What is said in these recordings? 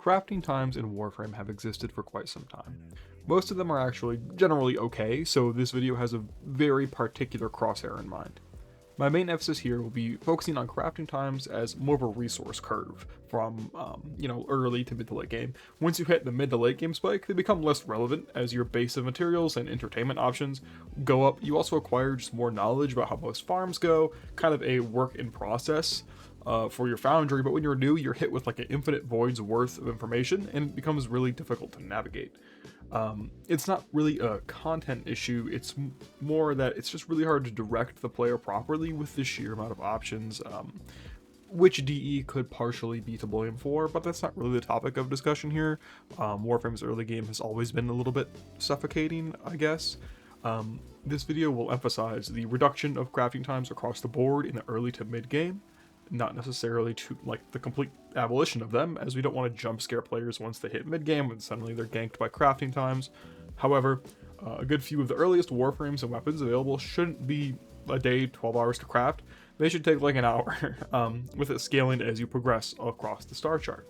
crafting times in Warframe have existed for quite some time. Most of them are actually generally okay, so this video has a very particular crosshair in mind. My main emphasis here will be focusing on crafting times as more of a resource curve from, early to mid to late game. Once you hit the mid to late game spike, they become less relevant as your base of materials and entertainment options go up. You also acquire just more knowledge about how most farms go, kind of a work in process for your foundry, but when you're new, you're hit with like an infinite void's worth of information, and it becomes really difficult to navigate. It's not really a content issue, it's more that it's just really hard to direct the player properly with the sheer amount of options, which DE could partially be to blame for, but that's not really the topic of discussion here. Warframe's early game has always been a little bit suffocating, I guess. This video will emphasize the reduction of crafting times across the board in the early to mid game, not necessarily to like the complete abolition of them, as we don't want to jump scare players once they hit mid game when suddenly they're ganked by crafting times. However, a good few of the earliest warframes and weapons available shouldn't be a day, 12 hours to craft. They should take like an hour, with it scaling as you progress across the star chart.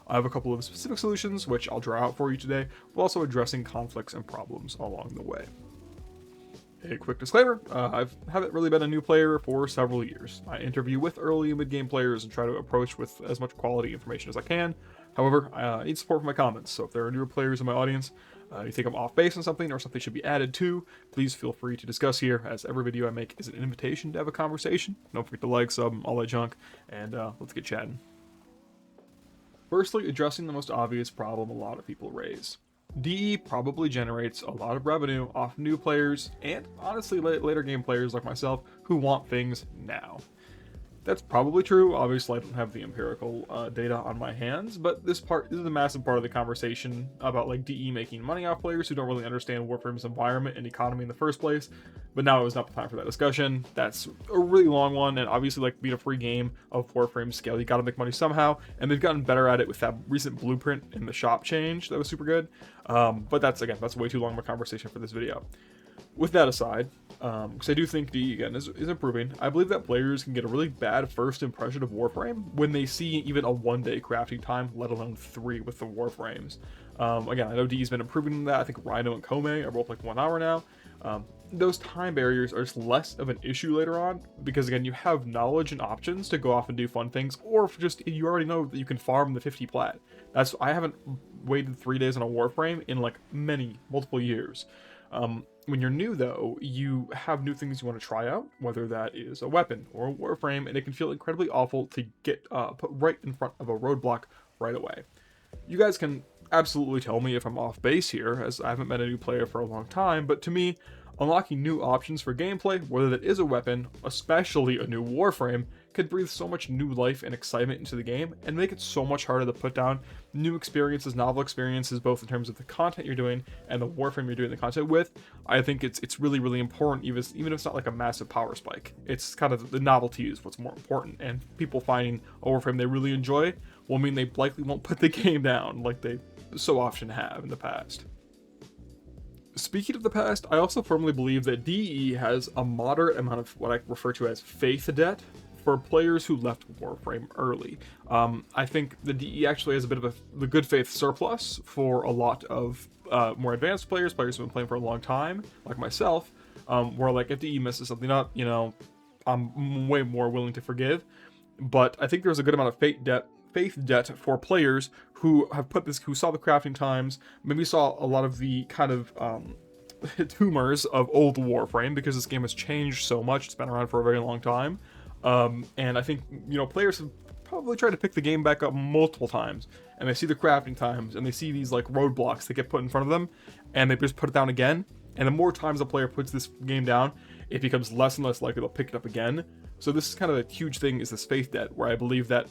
I have a couple of specific solutions which I'll draw out for you today, while also addressing conflicts and problems along the way. A quick disclaimer, I haven't really been a new player for several years. I interview with early and mid-game players and try to approach with as much quality information as I can. However, I need support from my comments, so if there are newer players in my audience, you think I'm off base on something or something should be added to, please feel free to discuss here, as every video I make is an invitation to have a conversation. Don't forget to like, sub, all that junk, and let's get chatting. Firstly, addressing the most obvious problem a lot of people raise. DE probably generates a lot of revenue off new players, and honestly later game players like myself who want things now. That's probably true. Obviously I don't have the empirical data on my hands, but this is a massive part of the conversation about like DE making money off players who don't really understand Warframe's environment and economy in the first place. But now is not the time for that discussion. That's a really long one, and obviously like being a free game of Warframe scale, you gotta make money somehow, and they've gotten better at it with that recent blueprint in the shop change that was super good. But that's way too long of a conversation for this video. With that aside, because I do think DE again is improving, I believe that players can get a really bad first impression of Warframe when they see even a 1-day crafting time, let alone 3 with the Warframes. Again, I know DE's been improving that. I think Rhino and Kome are both like 1 hour now. Those time barriers are just less of an issue later on, because again, you have knowledge and options to go off and do fun things, or if just you already know that you can farm the 50 plat. I haven't waited 3 days on a Warframe in like multiple years. When you're new though, you have new things you want to try out, whether that is a weapon or a Warframe, and it can feel incredibly awful to get put right in front of a roadblock right away. You guys can absolutely tell me if I'm off base here, as I haven't been a new player for a long time, but to me, unlocking new options for gameplay, whether that is a weapon, especially a new Warframe, could breathe so much new life and excitement into the game and make it so much harder to put down new experiences, novel experiences, both in terms of the content you're doing and the Warframe you're doing the content with. I think it's really, really important, even if it's not like a massive power spike. It's kind of the novelty is what's more important, and people finding a Warframe they really enjoy will mean they likely won't put the game down like they so often have in the past. Speaking of the past, I also firmly believe that DE has a moderate amount of what I refer to as faith debt for players who left Warframe early. I think the DE actually has a bit of the good faith surplus for a lot of more advanced players who've been playing for a long time, like myself, where like if DE messes something up, I'm way more willing to forgive. But I think there's a good amount of faith debt for players who saw the crafting times, maybe saw a lot of the kind of tumors of old Warframe, because this game has changed so much. It's been around for a very long time, and I think players have probably tried to pick the game back up multiple times, and they see the crafting times and they see these like roadblocks that get put in front of them, and they just put it down again. And the more times a player puts this game down, it becomes less and less likely they'll pick it up again. So this is kind of a huge thing, is this faith debt, where I believe that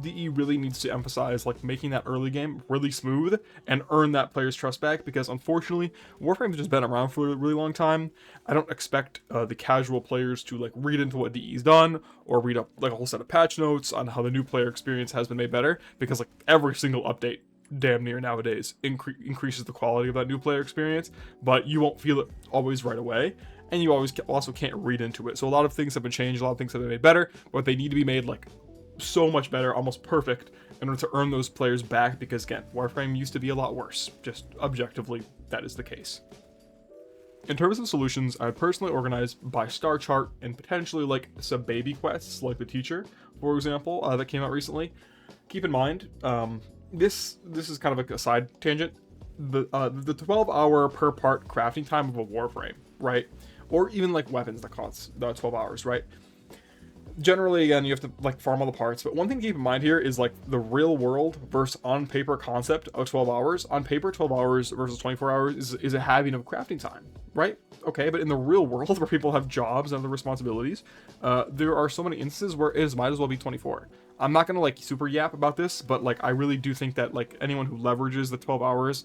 DE really needs to emphasize like making that early game really smooth and earn that player's trust back, because unfortunately Warframe's just been around for a really long time. I don't expect the casual players to like read into what DE's done or read up like a whole set of patch notes on how the new player experience has been made better, because like every single update damn near nowadays increases the quality of that new player experience, but you won't feel it always right away, and you also can't read into it. So a lot of things have been changed, a lot of things have been made better, but they need to be made like so much better, almost perfect, in order to earn those players back, because again, Warframe used to be a lot worse. Just objectively, that is the case. In terms of solutions, I would personally organize by star chart and potentially like some baby quests, like the teacher, for example, that came out recently. Keep in mind, this is kind of like a side tangent. The 12-hour per part crafting time of a Warframe, right? Or even like weapons that cost 12 hours, right? Generally, again, you have to like farm all the parts, but one thing to keep in mind here is like the real world versus on paper concept of 12 hours. On paper, 12 hours versus 24 hours is a halving of crafting time, right? Okay, but in the real world where people have jobs and other responsibilities, there are so many instances where it might as well be 24. I'm not gonna like super yap about this, but like I really do think that like anyone who leverages the 12 hours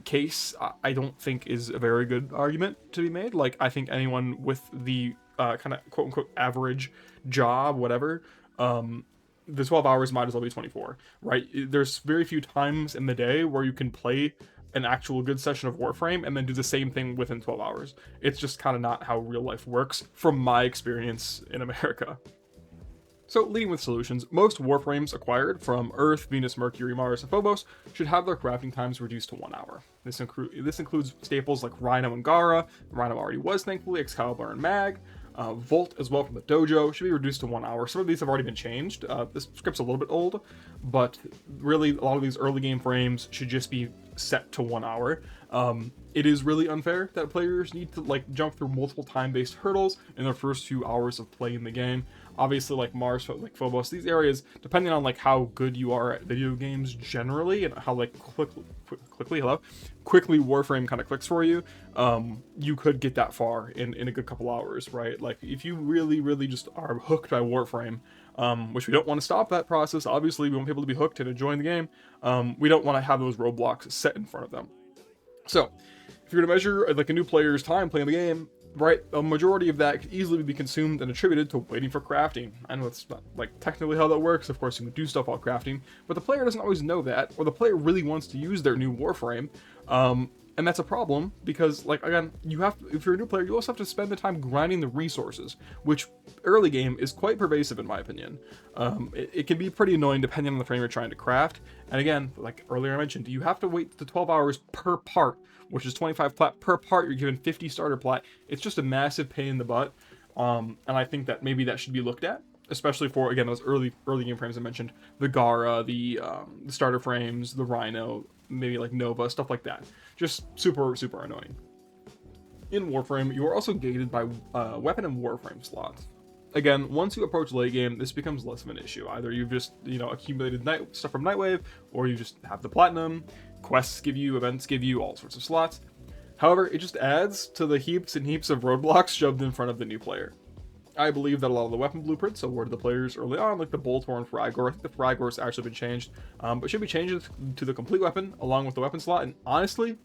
case, I don't think is a very good argument to be made. Like I think anyone with the kind of quote unquote average job, whatever, the 12 hours might as well be 24, right? There's very few times in the day where you can play an actual good session of Warframe and then do the same thing within 12 hours. It's just kind of not how real life works from my experience in America. So, leading with solutions, most Warframes acquired from Earth, Venus, Mercury, Mars, and Phobos should have their crafting times reduced to 1 hour. This includes staples like Rhino and Gara. Rhino already was, thankfully, Excalibur and Mag. Volt as well from the dojo should be reduced to 1 hour. Some of these have already been changed. This script's a little bit old, but really a lot of these early game frames should just be set to 1 hour. It is really unfair that players need to like jump through multiple time-based hurdles in their first few hours of playing the game. Obviously, like Mars, like Phobos, these areas, depending on like how good you are at video games generally and how like quickly Warframe kind of clicks for you, you could get that far in a good couple hours, right? Like if you really just are hooked by Warframe, which we don't want to stop that process. Obviously, we want people to be hooked and enjoying the game. We don't want to have those roadblocks set in front of them. So, if you're going to measure like a new player's time playing the game, right, a majority of that could easily be consumed and attributed to waiting for crafting. I know it's not like technically how that works. Of course, you can do stuff while crafting, but the player doesn't always know that, or the player really wants to use their new Warframe. And that's a problem because, like, again, if you're a new player, you also have to spend the time grinding the resources, which early game is quite pervasive in my opinion. It can be pretty annoying depending on the frame you're trying to craft. And again, like earlier I mentioned, you have to wait the 12 hours per part, which is 25 plat per part. You're given 50 starter plat. It's just a massive pain in the butt. And I think that maybe that should be looked at, especially for, again, those early game frames I mentioned, the Gara, the starter frames, the Rhino, maybe like Nova, stuff like that. Just super annoying. In Warframe, you are also gated by weapon and Warframe slots. Again, once you approach late game, this becomes less of an issue. Either you've just, accumulated stuff from Nightwave, or you just have the platinum, quests give you, events give you, all sorts of slots. However, it just adds to the heaps and heaps of roadblocks shoved in front of the new player. I believe that a lot of the weapon blueprints awarded the players early on, like the Bolthorn Frygor, I think the Frygor's actually been changed, but should be changed to the complete weapon along with the weapon slot. And honestly,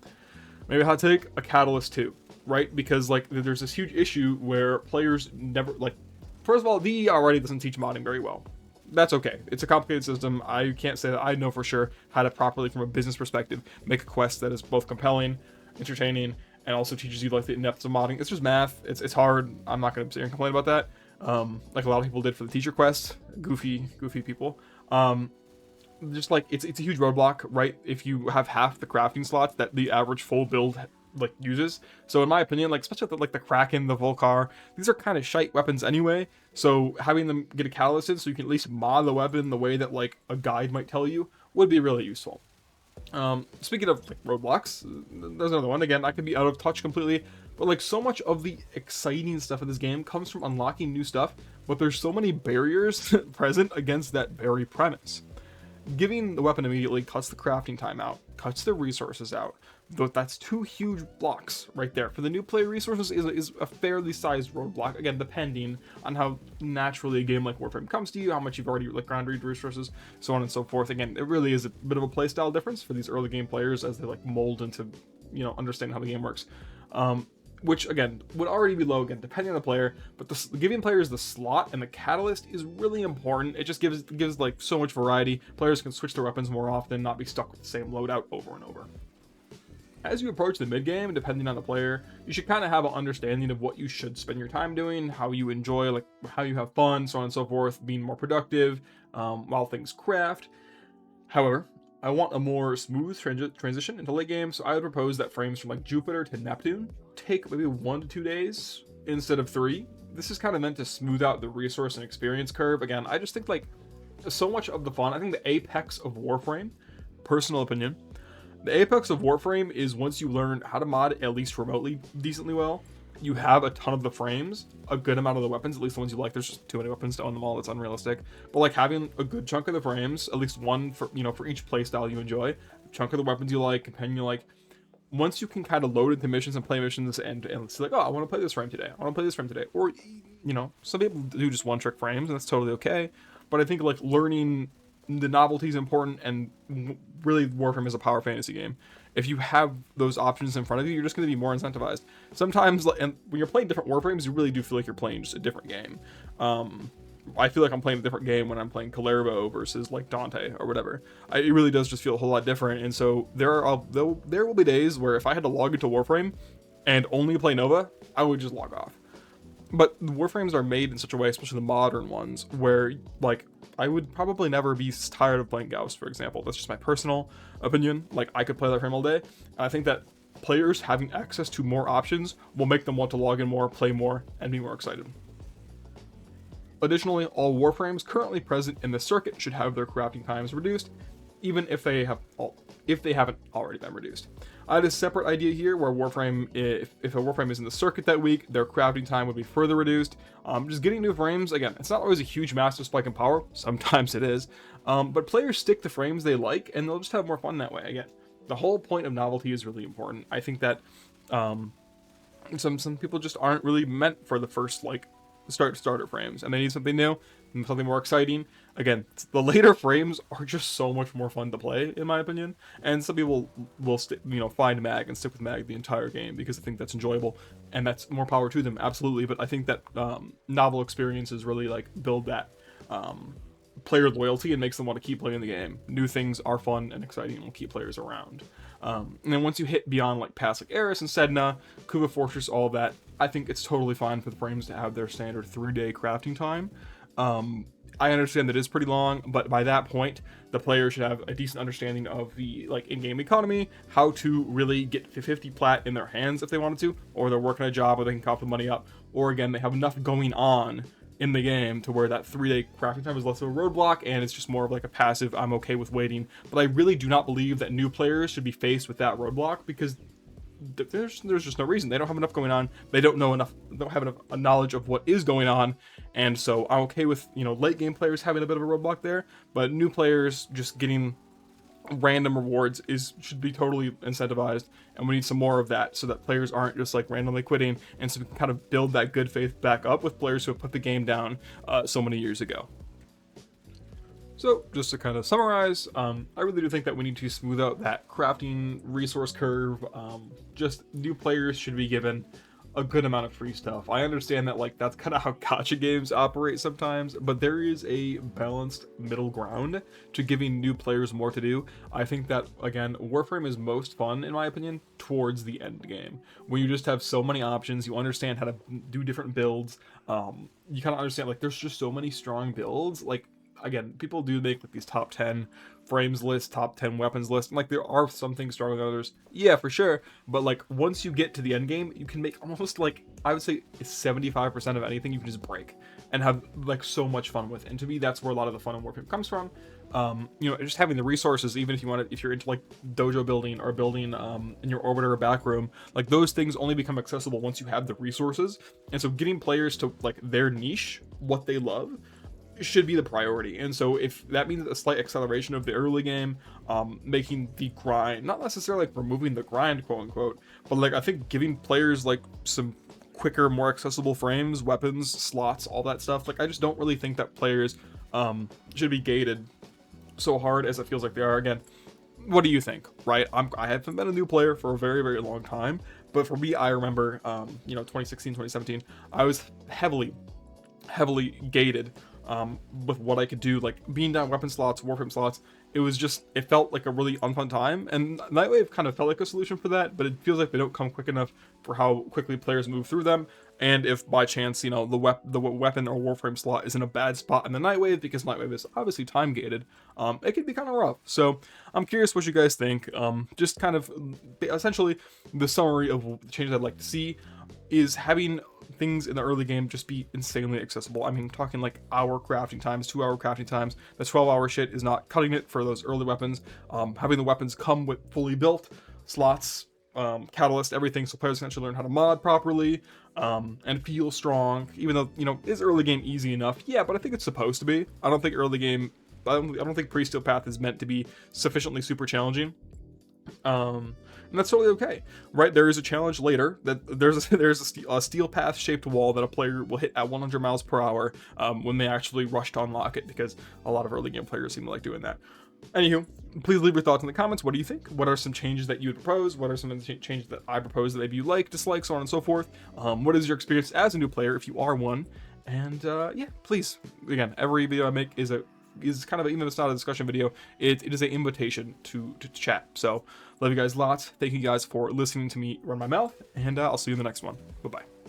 maybe a hot take, a catalyst too, right? Because like there's this huge issue where players never like. First of all, DE already doesn't teach modding very well. That's okay. It's a complicated system. I can't say that I know for sure how to properly, from a business perspective, make a quest that is both compelling, entertaining, and also teaches you like the in-depth of modding. It's just math. It's hard. I'm not going to sit here and complain about that. Like a lot of people did for the teacher quest. Goofy people. Just like it's a huge roadblock, right? If you have half the crafting slots that the average full build like uses. So in my opinion, like especially the Kraken, the Volcar, these are kind of shite weapons anyway. So having them get a catalyst in so you can at least mod the weapon the way that like a guide might tell you would be really useful. Speaking of like roadblocks, there's another one. Again, I could be out of touch completely, but like so much of the exciting stuff in this game comes from unlocking new stuff, but there's so many barriers present against that very premise. Giving the weapon immediately cuts the crafting time out, cuts the resources out. Though that's two huge blocks right there. For the new player, resources is a fairly sized roadblock. Again, depending on how naturally a game like Warframe comes to you, how much you've already like grounded resources, so on and so forth. Again, it really is a bit of a playstyle difference for these early game players as they like mold into, understanding how the game works. Which again would already be low again depending on the player, but giving players the slot and the catalyst is really important. It just gives like so much variety. Players can switch their weapons more often, not be stuck with the same loadout over and over. As you approach the mid game, depending on the player, you should kind of have an understanding of what you should spend your time doing, how you enjoy, like how you have fun, so on and so forth, being more productive while things craft. However, I want a more smooth transition into late game, so I would propose that frames from like Jupiter to Neptune take maybe 1 to 2 days instead of 3. This is kind of meant to smooth out the resource and experience curve. Again, I just think like so much of the fun, I think the apex of Warframe, personal opinion, the apex of Warframe is once you learn how to mod at least remotely decently well, you have a ton of the frames, a good amount of the weapons, at least the ones you like. There's just too many weapons to own them all. That's unrealistic. But like having a good chunk of the frames, at least one for, you know, for each playstyle you enjoy, a chunk of the weapons you like, companion you like. Once you can kind of load into missions and play missions and it's like, oh, I want to play this frame today. I want to play this frame today. Or, you know, some people do just one trick frames and that's totally okay. But I think like learning the novelty is important, and really Warframe is a power fantasy game. If you have those options in front of you, you're just going to be more incentivized. Sometimes, and when you're playing different Warframes, you really do feel like you're playing just a different game. I feel like I'm playing a different game when I'm playing Kalervo versus like Dante or whatever. It really does just feel a whole lot different. And so there will be days where if I had to log into Warframe and only play Nova, I would just log off. But the Warframes are made in such a way, especially the modern ones, where like I would probably never be tired of playing Gauss, for example. That's just my personal opinion. Like I could play that frame all day. And I think that players having access to more options will make them want to log in more, play more, and be more excited. Additionally, all Warframes currently present in the circuit should have their crafting times reduced, even if they haven't already been reduced. I had a separate idea here where Warframe, if a Warframe is in the circuit that week, their crafting time would be further reduced. Just getting new frames, again, it's not always a huge massive spike in power. Sometimes it is. But players stick to frames they like, and they'll just have more fun that way. Again, the whole point of novelty is really important. I think that some people just aren't really meant for the first, like, starter frames, and they need something new, something more exciting. Again, the later frames are just so much more fun to play, in my opinion. And some people will find Mag and stick with Mag the entire game because I think that's enjoyable, and that's more power to them, absolutely. But I think that novel experiences really like build that player loyalty and makes them want to keep playing the game. New things are fun and exciting and will keep players around. And then once you hit beyond like past like Eris and Sedna, Kuva Fortress, all of that, I think it's totally fine for the frames to have their standard 3-day crafting time. I understand that it is pretty long, but by that point, the player should have a decent understanding of the like in-game economy, how to really get 50 plat in their hands if they wanted to, or they're working a job where they can cough the money up, or again, they have enough going on in the game to where that 3-day crafting time is less of a roadblock and it's just more of like a passive, I'm okay with waiting. But I really do not believe that new players should be faced with that roadblock because there's just no reason. They don't have enough going on. They don't have enough knowledge of what is going on. And so I'm okay with, late game players having a bit of a roadblock there, but new players just getting random rewards should be totally incentivized, and we need some more of that so that players aren't just like randomly quitting, and so we can kind of build that good faith back up with players who have put the game down so many years ago. So just to kind of summarize, I really do think that we need to smooth out that crafting resource curve. Just new players should be given a good amount of free stuff. I understand that like that's kind of how gacha games operate sometimes, but there is a balanced middle ground to giving new players more to do. I think that again, Warframe is most fun in my opinion towards the end game, when you just have so many options, you understand how to do different builds. You kind of understand like there's just so many strong builds. Like again, people do make like these top 10 frames list, top 10 weapons list, and like there are some things stronger than others, yeah, for sure, but like once you get to the end game, you can make almost like, I would say 75% of anything you can just break and have like so much fun with. And to me, that's where a lot of the fun in Warframe comes from. Just having the resources, even if you're into like dojo building or building in your orbiter or back room, like those things only become accessible once you have the resources. And so getting players to like their niche, what they love, should be the priority. And so if that means a slight acceleration of the early game, making the grind, not necessarily like removing the grind, quote unquote, but like I think giving players like some quicker, more accessible frames, weapons, slots, all that stuff, like I just don't really think that players should be gated so hard as it feels like they are. Again, what do you think? Right, I haven't been a new player for a very, very long time, but for me, I remember 2016, 2017, I was heavily gated with what I could do, like being down weapon slots, Warframe slots. It felt like a really unfun time, and Nightwave kind of felt like a solution for that, but it feels like they don't come quick enough for how quickly players move through them. And if by chance, you know, the weapon or Warframe slot is in a bad spot in the Nightwave, because Nightwave is obviously time gated, it can be kind of rough. So I'm curious what you guys think. Just kind of essentially the summary of the changes I'd like to see is having things in the early game just be insanely accessible. I mean, I'm talking like hour crafting times, 2-hour crafting times. The 12-hour shit is not cutting it for those early weapons. Having the weapons come with fully built slots, catalyst, everything, so players can actually learn how to mod properly, and feel strong. Even though, you know, is early game easy enough? Yeah, but I think it's supposed to be. I don't think early game. I don't think pre-steel path is meant to be sufficiently super challenging. And that's totally okay, right? There is a challenge later that there's a steel path shaped wall that a player will hit at 100 miles per hour when they actually rush to unlock it, because a lot of early game players seem to like doing that. Anywho, please leave your thoughts in the comments. What do you think? What are some changes that you would propose? What are some of the changes that I propose that maybe you like, dislike, so on and so forth? What is your experience as a new player, if you are one? And yeah, please, again, every video I make is kind of, even if it's not a discussion video, it is an invitation to chat. So love you guys lots. Thank you guys for listening to me run my mouth, and I'll see you in the next one. Bye bye.